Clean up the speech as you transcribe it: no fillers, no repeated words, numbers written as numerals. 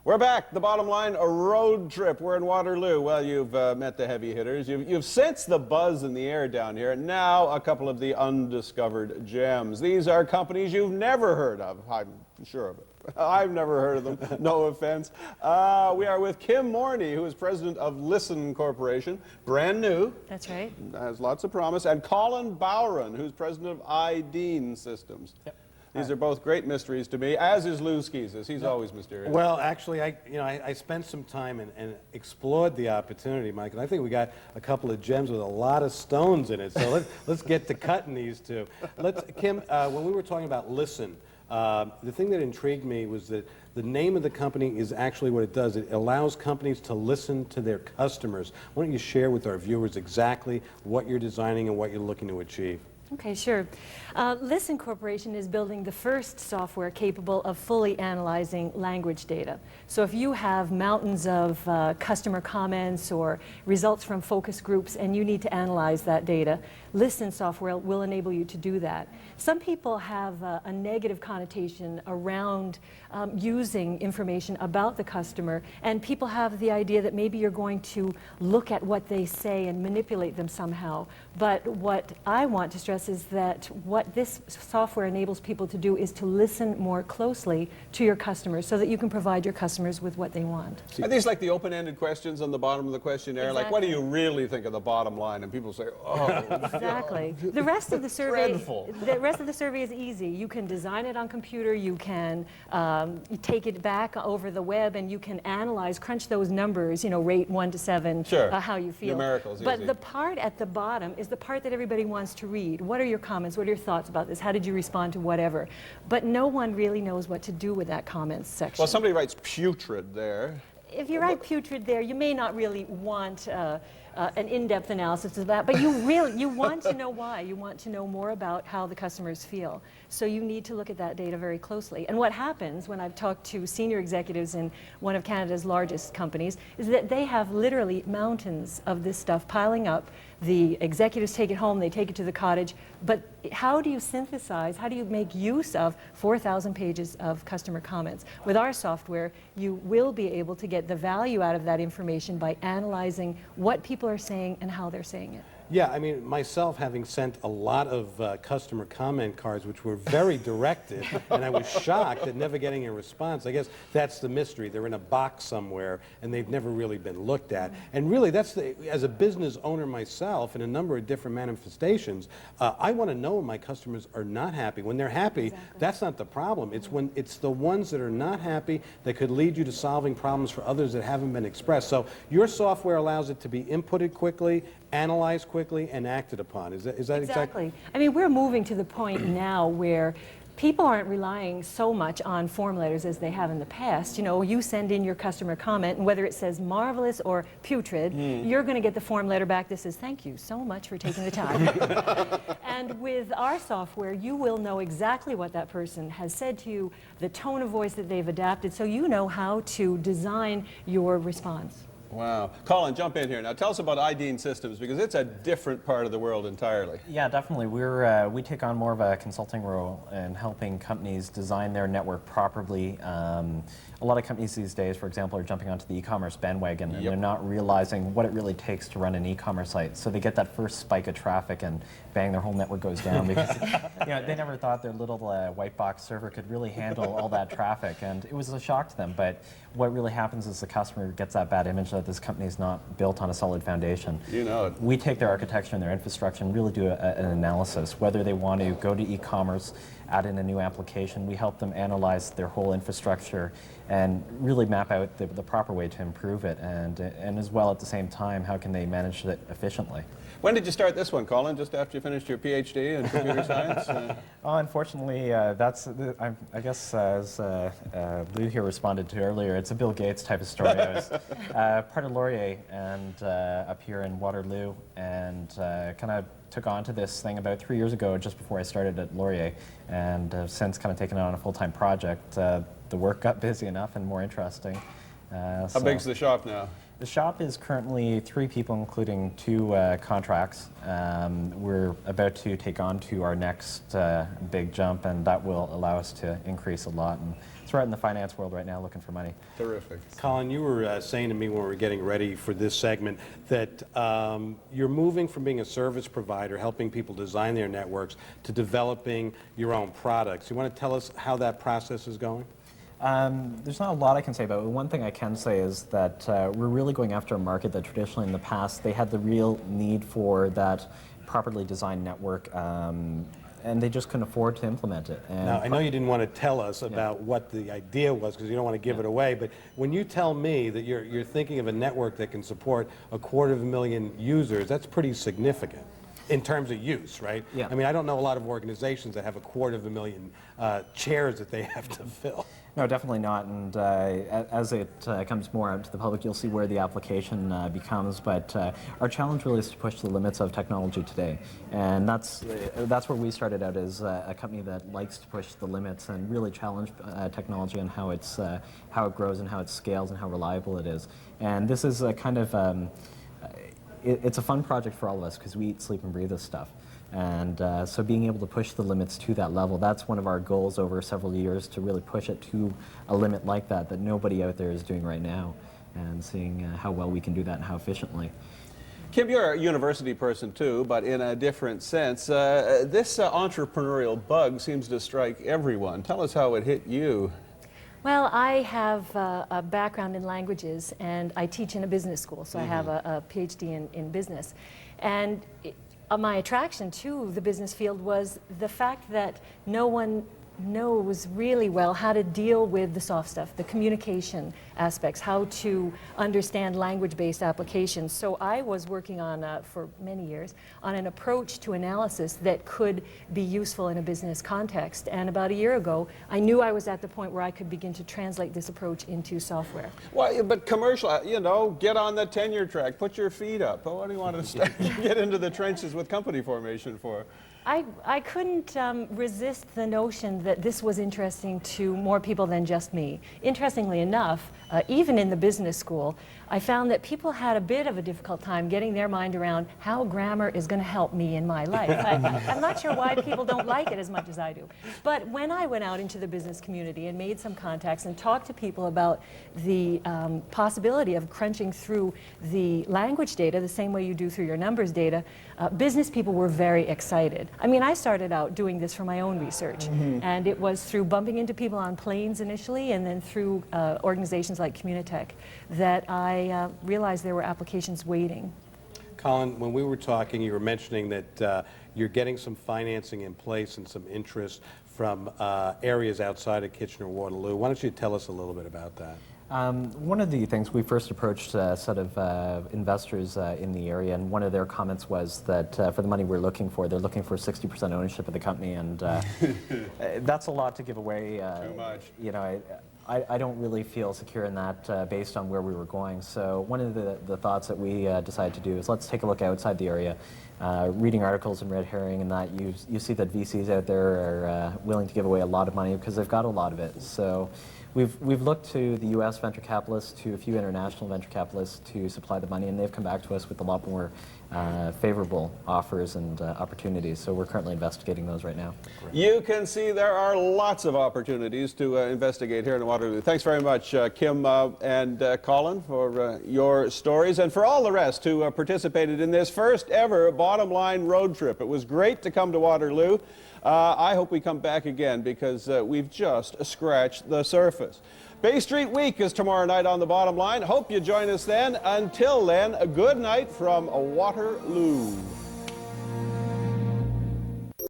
We're back. The bottom line, a road trip. We're in Waterloo. Well, you've met the heavy hitters. You've sensed the buzz in the air down here. Now, a couple of the undiscovered gems. These are companies you've never heard of. I'm sure of it. I've never heard of them. No offense. We are with Kim Morouney, who is president of Listen Corporation. Brand new. That's right. Has lots of promise. And Colin Bowern, who's president of Idein Systems. Yep. These are both great mysteries to me, as is Lou Skis. He's always mysterious. Well, actually, I spent some time and explored the opportunity, Mike, and I think we got a couple of gems with a lot of stones in it. So let's get to cutting these two. Kim, when we were talking about Listen, the thing that intrigued me was that the name of the company is actually what it does. It allows companies to listen to their customers. Why don't you share with our viewers exactly what you're designing and what you're looking to achieve? Okay, sure. Listen Corporation is building the first software capable of fully analyzing language data. So if you have mountains of customer comments or results from focus groups and you need to analyze that data, Listen software will enable you to do that. Some people have a negative connotation around using information about the customer, and people have the idea that maybe you're going to look at what they say and manipulate them somehow. But what I want to stress is that what this software enables people to do is to listen more closely to your customers so that you can provide your customers with what they want. Are these like the open-ended questions on the bottom of the questionnaire? Exactly. Like, what do you really think of the bottom line? And people say, oh. Exactly. The rest of the survey, Dreadful. the rest of the survey is easy. You can design it on computer, you can take it back over the web, and you can analyze, crunch those numbers, you know, rate 1 to 7, sure. How you feel. Numericals, but easy. the part at the bottom is the part that everybody wants to read. What are your comments? What are your thoughts about this? How did you respond to whatever? But no one really knows what to do with that comments section. Well, somebody writes putrid there. If you write putrid there, you may not really want an in-depth analysis of that, but you want to know why. You want to know more about how the customers feel. So you need to look at that data very closely. And what happens when I've talked to senior executives in one of Canada's largest companies is that they have literally mountains of this stuff piling up. The executives take it home, they take it to the cottage, but how do you synthesize, how do you make use of 4,000 pages of customer comments? With our software, you will be able to get the value out of that information by analyzing what people are saying and how they're saying it. Yeah, I mean, myself having sent a lot of customer comment cards, which were very directed, and I was shocked at never getting a response. I guess that's the mystery. They're in a box somewhere, and they've never really been looked at. And really, that's as a business owner myself, in a number of different manifestations, I want to know when my customers are not happy. When they're happy, that's not the problem. It's when it's the ones that are not happy that could lead you to solving problems for others that haven't been expressed. So your software allows it to be inputted quickly, analyzed quickly, and acted upon. Is that exactly? I mean, we're moving to the point now where people aren't relying so much on form letters as they have in the past. You know, you send in your customer comment, and whether it says marvelous or putrid, you're going to get the form letter back that says, thank you so much for taking the time. And with our software, you will know exactly what that person has said to you, the tone of voice that they've adapted, so you know how to design your response. Wow. Colin, jump in here. Now tell us about Idein Systems, because it's a different part of the world entirely. Yeah, definitely. We take on more of a consulting role in helping companies design their network properly. A lot of companies these days, for example, are jumping onto the e-commerce bandwagon, and they're not realizing what it really takes to run an e-commerce site. So they get that first spike of traffic, and bang, their whole network goes down because they never thought their little white box server could really handle all that traffic, and it was a shock to them. But what really happens is the customer gets that bad image that this company is not built on a solid foundation. You know it. We take their architecture and their infrastructure and really do an analysis, whether they want to go to e-commerce, add in a new application. We help them analyze their whole infrastructure and really map out the proper way to improve it, and as well at the same time, how can they manage it efficiently. When did you start this one, Colin? Just after you finished your PhD in computer science? Oh, unfortunately, I guess as Lou here responded to earlier, it's a Bill Gates type of story. I was part of Laurier and up here in Waterloo, and kind of took on to this thing about 3 years ago, just before I started at Laurier, and have since kind of taken it on a full-time project. The work got busy enough and more interesting. How big's the shop now? The shop is currently 3 people, including 2 contracts. We're about to take on to our next big jump, and that will allow us to increase a lot. And it's right in the finance world right now, looking for money. Terrific. Colin, you were saying to me when we were getting ready for this segment that you're moving from being a service provider, helping people design their networks, to developing your own products. You want to tell us how that process is going? There's not a lot I can say about it. One thing I can say is that we're really going after a market that traditionally in the past, they had the real need for that properly designed network, and they just couldn't afford to implement it. And now, I know you didn't want to tell us about what the idea was because you don't want to give it away, but when you tell me that you're thinking of a network that can support 250,000 users, that's pretty significant in terms of use, right? Yeah. I mean, I don't know a lot of organizations that have 250,000 chairs that they have to fill. No, definitely not. And as it comes more out to the public, you'll see where the application becomes. But our challenge really is to push the limits of technology today. And that's where we started out, as a company that likes to push the limits and really challenge technology and how it grows and how it scales and how reliable it is. And this is a kind of it's a fun project for all of us because we eat, sleep, and breathe this stuff. And so being able to push the limits to that level, that's one of our goals over several years, to really push it to a limit like that nobody out there is doing right now, and seeing how well we can do that and how efficiently. Kim, you're a university person too, but in a different sense. This entrepreneurial bug seems to strike everyone. Tell us how it hit you. Well, I have a background in languages, and I teach in a business school, so I have a PhD in business. And my attraction to the business field was the fact that no one knows really well how to deal with the soft stuff, the communication aspects, how to understand language-based applications. So I was working on, for many years, on an approach to analysis that could be useful in a business context. And about a year ago, I knew I was at the point where I could begin to translate this approach into software. Well, but commercial, you know, get on the tenure track, put your feet up. But what do you want to start, get into the trenches with company formation for? I couldn't resist the notion that this was interesting to more people than just me. Interestingly enough, even in the business school, I found that people had a bit of a difficult time getting their mind around how grammar is going to help me in my life. I'm not sure why people don't like it as much as I do. But when I went out into the business community and made some contacts and talked to people about the possibility of crunching through the language data the same way you do through your numbers data, business people were very excited. I mean, I started out doing this for my own research, and it was through bumping into people on planes initially, and then through organizations like Communitech, that I realized there were applications waiting. Colin, when we were talking, you were mentioning that you're getting some financing in place and some interest from areas outside of Kitchener-Waterloo. Why don't you tell us a little bit about that? One of the things, we first approached a set of investors in the area, and one of their comments was that for the money we're looking for, they're looking for 60% ownership of the company, and that's a lot to give away. Too much. You know, I don't really feel secure in that based on where we were going. So one of the thoughts that we decided to do is let's take a look outside the area. Reading articles in Red Herring and that, you see that VCs out there are willing to give away a lot of money because they've got a lot of it. So we've looked to the U.S. venture capitalists, to a few international venture capitalists to supply the money, and they've come back to us with a lot more favorable offers and opportunities. So we're currently investigating those right now. You can see there are lots of opportunities to investigate here in Waterloo. Thanks very much, Kim and Colin, for your stories, and for all the rest who participated in this first ever Bottom Line road trip. It was great to come to Waterloo. I hope we come back again because we've just scratched the surface. Bay Street Week is tomorrow night on the Bottom Line. Hope you join us then. Until then, a good night from Waterloo.